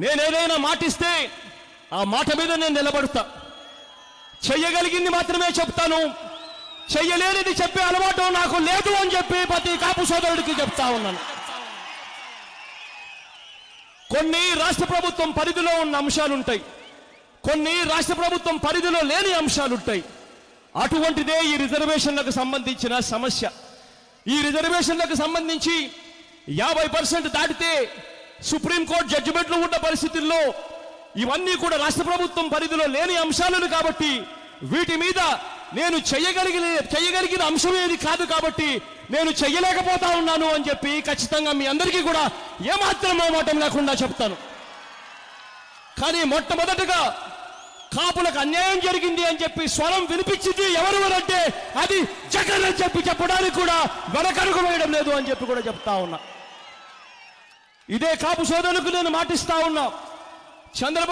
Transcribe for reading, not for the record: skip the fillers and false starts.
నేనేదైనా మాటిస్తే ఆ మాట మీద నేను నిలబడతా. చెయ్యగలిగింది మాత్రమే చెప్తాను, చెయ్యలేనిది చెప్పే అలవాటు నాకు లేదు అని చెప్పి ప్రతి కాపు సోదరుడికి చెప్తా ఉన్నాను. కొన్ని రాష్ట్ర ప్రభుత్వం పరిధిలో ఉన్న అంశాలుంటాయి, కొన్ని రాష్ట్ర ప్రభుత్వం పరిధిలో లేని అంశాలుంటాయి. అటువంటిదే ఈ రిజర్వేషన్లకు సంబంధించిన సమస్య. ఈ రిజర్వేషన్లకు సంబంధించి 50% దాటితే సుప్రీంకోర్టు జడ్జిమెంట్లు ఉన్న పరిస్థితుల్లో ఇవన్నీ కూడా రాష్ట్ర ప్రభుత్వం పరిధిలో లేని అంశాలను కాబట్టి వీటి మీద నేను చెయ్యగలిగిన అంశం ఏది కాదు కాబట్టి నేను చెయ్యలేకపోతా ఉన్నాను అని చెప్పి ఖచ్చితంగా మీ అందరికీ కూడా ఏమాత్రం మోమాటం లేకుండా చెప్తాను. కానీ మొట్టమొదటగా కాపులకు అన్యాయం జరిగింది అని చెప్పి స్వరం వినిపించింది ఎవరెవరంటే అది జగన్ అని చెప్పి చెప్పడానికి కూడా వెనకడుగు వేయడం లేదు అని చెప్పి కూడా చెప్తా ఉన్నా. ఇదే కాపు సోదరులకు నేను మాటిస్తా ఉన్నా. చంద్రబాబు